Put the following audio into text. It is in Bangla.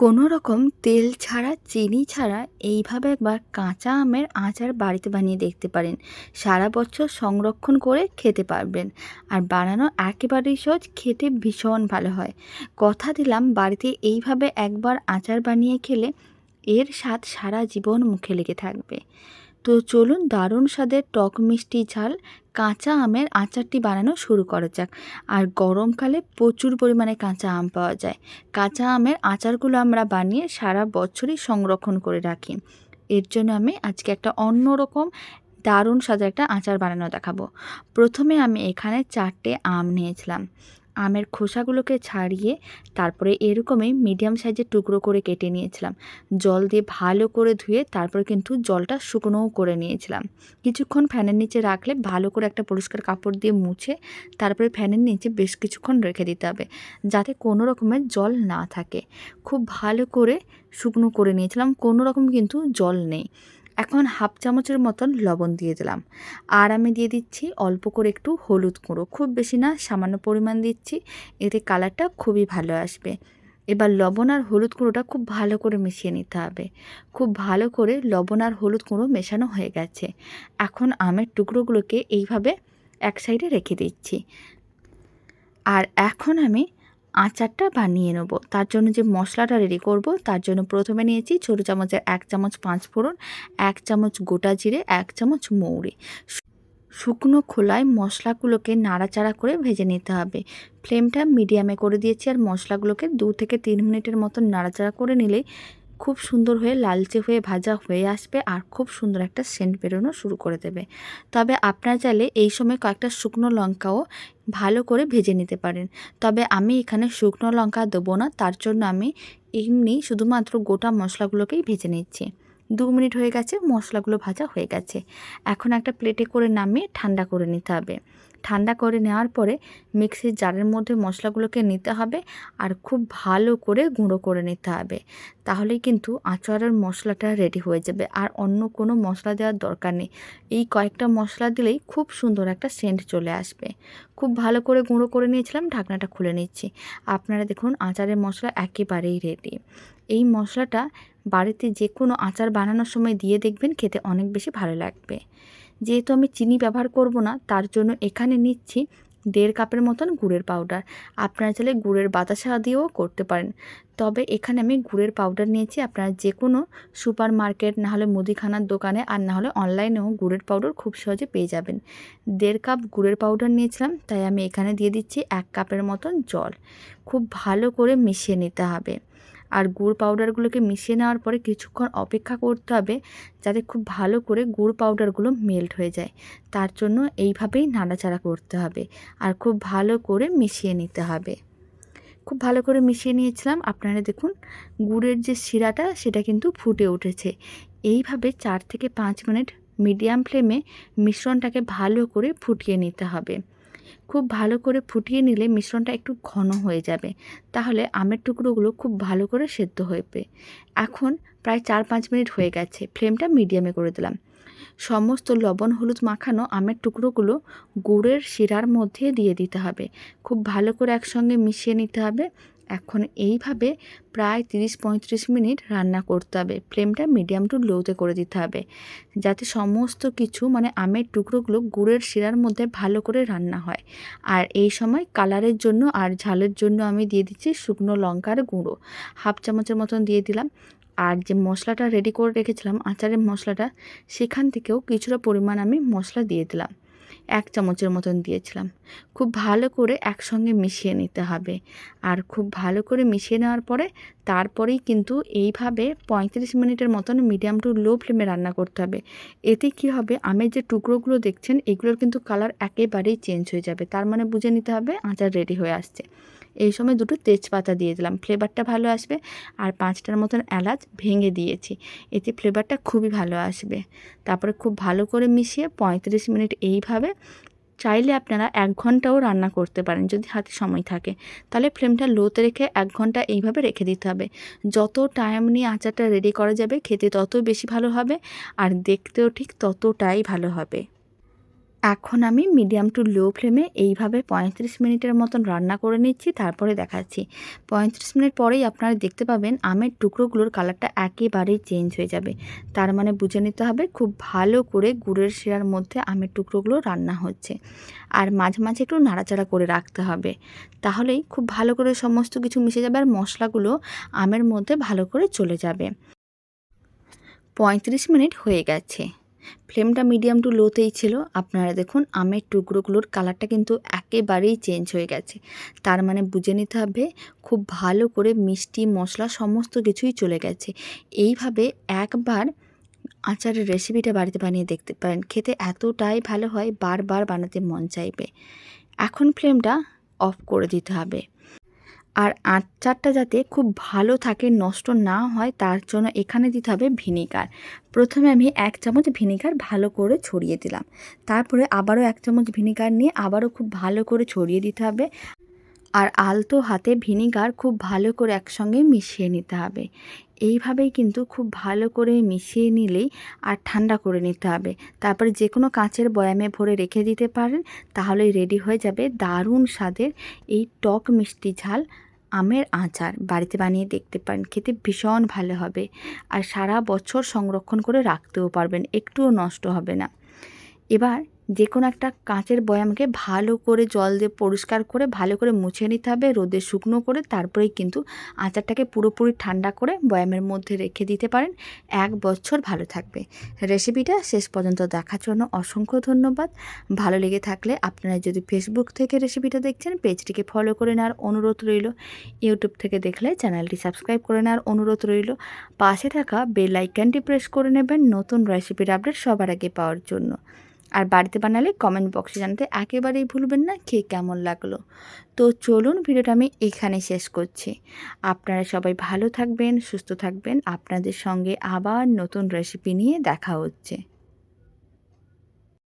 কোনো রকম তেল ছাড়া, চিনি ছাড়া এইভাবে একবার কাঁচা আমের আচার বাড়িতে বানিয়ে দেখতে পারেন। সারা বছর সংরক্ষণ করে খেতে পারবেন। আর বানানো একেবারেই সহজ, খেতে ভীষণ ভালো হয়। কথা দিলাম, বাড়িতে এইভাবে একবার আচার বানিয়ে খেলে এর স্বাদ সারা জীবন মুখে লেগে থাকবে। তো চলুন দারুণ স্বাদের টক মিষ্টি ঝাল কাঁচা আমের আচারটি বানানো শুরু করা যাক। আর গরমকালে প্রচুর পরিমাণে কাঁচা আম পাওয়া যায়। কাঁচা আমের আচারগুলো আমরা বানিয়ে সারা বছরই সংরক্ষণ করে রাখি। এর জন্য আমি আজকে একটা অন্যরকম দারুণ স্বাদের একটা আচার বানানো দেখাবো। প্রথমে আমি এখানে 4টে আম নিয়েছিলাম। আমের খোসাগুলোকে ছাড়িয়ে তারপরে এরকমই মিডিয়াম সাইজের টুকরো করে কেটে নিয়েছিলাম। জল দিয়ে ভালো করে ধুয়ে তারপরে কিন্তু জলটা শুকনোও করে নিয়েছিলাম। কিছুক্ষণ ফ্যানের নিচে রাখলে ভালো করে একটা পরিষ্কার কাপড় দিয়ে মুছে তারপরে ফ্যানের নিচে বেশ কিছুক্ষণ রেখে দিতে হবে, যাতে কোনো রকমের জল না থাকে। খুব ভালো করে শুকনো করে নিয়েছিলাম, কোনো রকম কিন্তু জল নেই। এখন হাফ চামচের মতন লবণ দিয়ে দিলাম। আর আমি দিয়ে দিচ্ছি অল্প করে একটু হলুদ গুঁড়ো, খুব বেশি না, সামান্য পরিমাণ দিচ্ছি, এতে কালারটা খুবই ভালো আসবে। এবার লবণ আর হলুদ গুঁড়োটা খুব ভালো করে মিশিয়ে নিতে হবে। খুব ভালো করে লবণ আর হলুদ গুঁড়ো মেশানো হয়ে গেছে। এখন আমের টুকরোগুলোকে এইভাবে এক সাইডে রেখে দিচ্ছি। আর এখন আমি আচারটা বানিয়ে নেব। তার জন্য যে মশলাটা রেডি করব, তার জন্য প্রথমে নিয়েছি ছোটো চামচের 1 চামচ 5 ফোড়ন, 1 চামচ গোটা জিরে, 1 চামচ মৌরি। শুকনো খোলায় মশলাগুলোকে নাড়াচাড়া করে ভেজে নিতে হবে। ফ্লেমটা মিডিয়ামে করে দিয়েছি। আর মশলাগুলোকে 2 থেকে 3 মিনিটের মতন নাড়াচাড়া করে নিলেই খুব সুন্দর হয়ে লালচে হয়ে ভাজা হয়ে আসবে আর খুব সুন্দর একটা সেন্ট বেরোনো শুরু করে দেবে। তবে আপনারা চাইলে এই সময় কয়েকটা শুকনো লঙ্কাও ভালো করে ভেজে নিতে পারেন। তবে আমি এখানে শুকনো লঙ্কা দেবো না, তার জন্য আমি এমনি শুধুমাত্র গোটা মশলাগুলোকেই ভেজে নিচ্ছি। 2 মিনিট হয়ে গেছে, মশলাগুলো ভাজা হয়ে গেছে। এখন একটা প্লেটে করে নামিয়ে ঠান্ডা করে নিতে হবে। ঠান্ডা করে নেওয়ার পরে মিক্সির জারের মধ্যে মশলাগুলোকে নিতে হবে আর খুব ভালো করে গুঁড়ো করে নিতে হবে। তাহলেই কিন্তু আচারের মশলাটা রেডি হয়ে যাবে। আর অন্য কোনো মশলা দেওয়ার দরকার নেই। এই কয়েকটা মশলা দিলেই খুব সুন্দর একটা সেন্ট চলে আসবে। খুব ভালো করে গুঁড়ো করে নিয়েছিলাম, ঢাকনাটা খুলে নিচ্ছি। আপনারা দেখুন আচারের মশলা একেবারেই রেডি। এই মশলাটা বাড়িতে যে কোনো আচার বানানোর সময় দিয়ে দেখবেন, খেতে অনেক বেশি ভালো লাগবে। যেহেতু আমি চিনি ব্যবহার করব না, তার জন্য এখানে নিচ্ছি 1.5 কাপের মতন গুড়ের পাউডার। আপনারা চাইলে গুড়ের বাতাসা দিয়েও করতে পারেন, তবে এখানে আমি গুড়ের পাউডার নিয়েছি। আপনারা যে কোনো সুপার মার্কেট, না হলে মুদিখানার দোকানে, আর না হলে অনলাইনেও গুড়ের পাউডার খুব সহজে পেয়ে যাবেন। 1.5 কাপ গুড়ের পাউডার নিয়েছিলাম, তাই আমি এখানে দিয়ে দিচ্ছি 1 কাপের মতন জল। খুব ভালো করে মিশিয়ে নিতে হবে। আর গুড় পাউডারগুলোকে মিশিয়ে নেওয়ার পরে কিছুক্ষণ অপেক্ষা করতে হবে, যাতে খুব ভালো করে গুড় পাউডারগুলো মেল্ট হয়ে যায়। তার জন্য এইভাবেই নাড়াচাড়া করতে হবে আর খুব ভালো করে মিশিয়ে নিতে হবে। খুব ভালো করে মিশিয়ে নিয়েছিলাম। আপনারা দেখুন গুড়ের যে শিরাটা, সেটা কিন্তু ফুটে উঠেছে। এইভাবে 4 থেকে 5 মিনিট মিডিয়াম ফ্লেমে মিশ্রণটাকে ভালো করে ফুটিয়ে নিতে হবে। খুব ভালো করে ফুটিয়ে নিলে মিশ্রণটা একটু ঘন হয়ে যাবে, তাহলে আমের টুকরোগুলো খুব ভালো করে সেদ্ধ হবে। এখন প্রায় 4-5 মিনিট হয়ে গেছে, ফ্লেমটা মিডিয়ামে করে দিলাম। সমস্ত লবণ হলুদ মাখানো আমের টুকরোগুলো গুড়ের শিরার মধ্যে দিয়ে দিতে হবে। খুব ভালো করে একসঙ্গে মিশিয়ে নিতে হবে। এখন এইভাবে প্রায় 30-35 মিনিট রান্না করতে হবে। ফ্লেমটা মিডিয়াম টু লোতে করে দিতে হবে, যাতে সমস্ত কিছু মানে আমের টুকরোগুলো গুড়ের শিরার মধ্যে ভালো করে রান্না হয়। আর এই সময় কালারের জন্য আর ঝালের জন্য আমি দিয়ে দিচ্ছি শুকনো লঙ্কার গুঁড়ো, হাফ চামচের মতন দিয়ে দিলাম। আর যে মশলাটা রেডি করে রেখেছিলাম আচারের মশলাটা, সেখান থেকেও কিছুটা পরিমাণ আমি মশলা দিয়ে দিলাম, 1 চামচের মতন দিয়েছিলাম। খুব ভালো করে একসঙ্গে মিশিয়ে নিতে হবে। আর খুব ভালো করে মিশিয়ে নেওয়ার পরে তারপরেই কিন্তু এইভাবে 35 মিনিটের মতন মিডিয়াম টু লো ফ্লেমে রান্না করতে হবে। এতে কি হবে, আমের যে টুকরোগুলো দেখছেন এগুলোর কিন্তু কালার একেবারেই চেঞ্জ হয়ে যাবে। তার মানে বুঝে নিতে হবে আচার রেডি হয়ে আসছে। এই সময় 2টো তেজপাতা দিয়ে দিলাম, ফ্লেভারটা ভালো আসবে। আর 5টার মতন এলাচ ভেঙে দিয়েছি, এতে ফ্লেভারটা খুবই ভালো আসবে। তারপরে খুব ভালো করে মিশিয়ে 35 মিনিট এইভাবে, চাইলে আপনারা 1 ঘন্টাও রান্না করতে পারেন যদি হাতে সময় থাকে। তাহলে ফ্লেমটা লোতে রেখে 1 ঘন্টা এইভাবে রেখে দিতে হবে। যত টাইম নিয়ে আচারটা রেডি করা যাবে, খেতে তত বেশি ভালো হবে আর দেখতেও ঠিক ততটাই ভালো হবে। এখন আমি মিডিয়াম টু লো ফ্লেমে এইভাবে 35 মিনিটের মতন রান্না করে নিচ্ছি, তারপরে দেখাচ্ছি। 35 মিনিট পরেই আপনারা দেখতে পাবেন আমের টুকরোগুলোর কালারটা একেবারেই চেঞ্জ হয়ে যাবে। তার মানে বুঝে নিতে হবে খুব ভালো করে গুড়ের শিরার মধ্যে আমের টুকরোগুলো রান্না হচ্ছে। আর মাঝে মাঝে একটু নাড়াচাড়া করে রাখতে হবে, তাহলেই খুব ভালো করে সমস্ত কিছু মিশে যাবে আর মশলাগুলো আমের মধ্যে ভালো করে চলে যাবে। 35 মিনিট হয়ে গেছে, ফ্লেমটা মিডিয়াম টু লোতেই ছিল। আপনারা দেখুন আমের টুকরোগুলোর কালারটা কিন্তু একেবারেই চেঞ্জ হয়ে গেছে। তার মানে বুঝে নিতে হবে খুব ভালো করে মিষ্টি মশলা সমস্ত কিছুই চলে গেছে। এইভাবে একবার আচারের রেসিপিটা বাড়িতে বানিয়ে দেখতে পারেন, খেতে এতটাই ভালো হয় বারবার বানাতে মন চাইবে। এখন ফ্লেমটা অফ করে দিতে হবে। আর আচারটা যাতে খুব ভালো থাকে, নষ্ট না হয়, তার জন্য এখানে দিতে হবে ভিনিগার। প্রথমে আমি 1 চামচ ভিনিগার ভালো করে ছড়িয়ে দিলাম, তারপরে আবারও 1 চামচ ভিনিগার নিয়ে আবারও খুব ভালো করে ছড়িয়ে দিতে হবে। আর আলতো হাতে ভিনিগার খুব ভালো করে একসঙ্গে মিশিয়ে নিতে হবে। এইভাবেই কিন্তু খুব ভালো করে মিশিয়ে নিলেই আর ঠান্ডা করে নিতে হবে। তারপরে যে কোনো কাঁচের বয়ামে ভরে রেখে দিতে পারেন, তাহলেই রেডি হয়ে যাবে দারুণ স্বাদের এই টক মিষ্টি ঝাল আমের আচার। বাড়িতে বানিয়ে দেখতে পারেন, খেতে ভীষণ ভালো হবে। আর সারা বছর সংরক্ষণ করে রাখতেও পারবেন, একটুও নষ্ট হবে না। এবার যে কোনো একটা কাঁচের বয়ামকে ভালো করে জল দিয়ে পরিষ্কার করে ভালো করে মুছে নিতে হবে, রোদে শুকনো করে। তারপরেই কিন্তু আচারটাকে পুরোপুরি ঠান্ডা করে বয়ামের মধ্যে রেখে দিতে পারেন, 1 বছর ভালো থাকবে। রেসিপিটা শেষ পর্যন্ত দেখার জন্য অসংখ্য ধন্যবাদ। ভালো লেগে থাকলে আপনারা যদি ফেসবুক থেকে রেসিপিটা দেখছেন, পেজটিকে ফলো করে নেওয়ার অনুরোধ রইল। ইউটিউব থেকে দেখলে চ্যানেলটি সাবস্ক্রাইব করে নেওয়ার অনুরোধ রইল। পাশে থাকা বেল আইকনটি প্রেস করে নেবেন নতুন রেসিপির আপডেট সবার আগে পাওয়ার জন্য। আর বাড়িতে বানালে কমেন্ট বক্সে জানাতে একেবারেই ভুলবেন না খেয়ে কেমন লাগলো। তো চলুন ভিডিওটা আমি এখানে শেষ করছি। আপনারা সবাই ভালো থাকবেন, সুস্থ থাকবেন। আপনাদের সঙ্গে আবার নতুন রেসিপি নিয়ে দেখা হচ্ছে।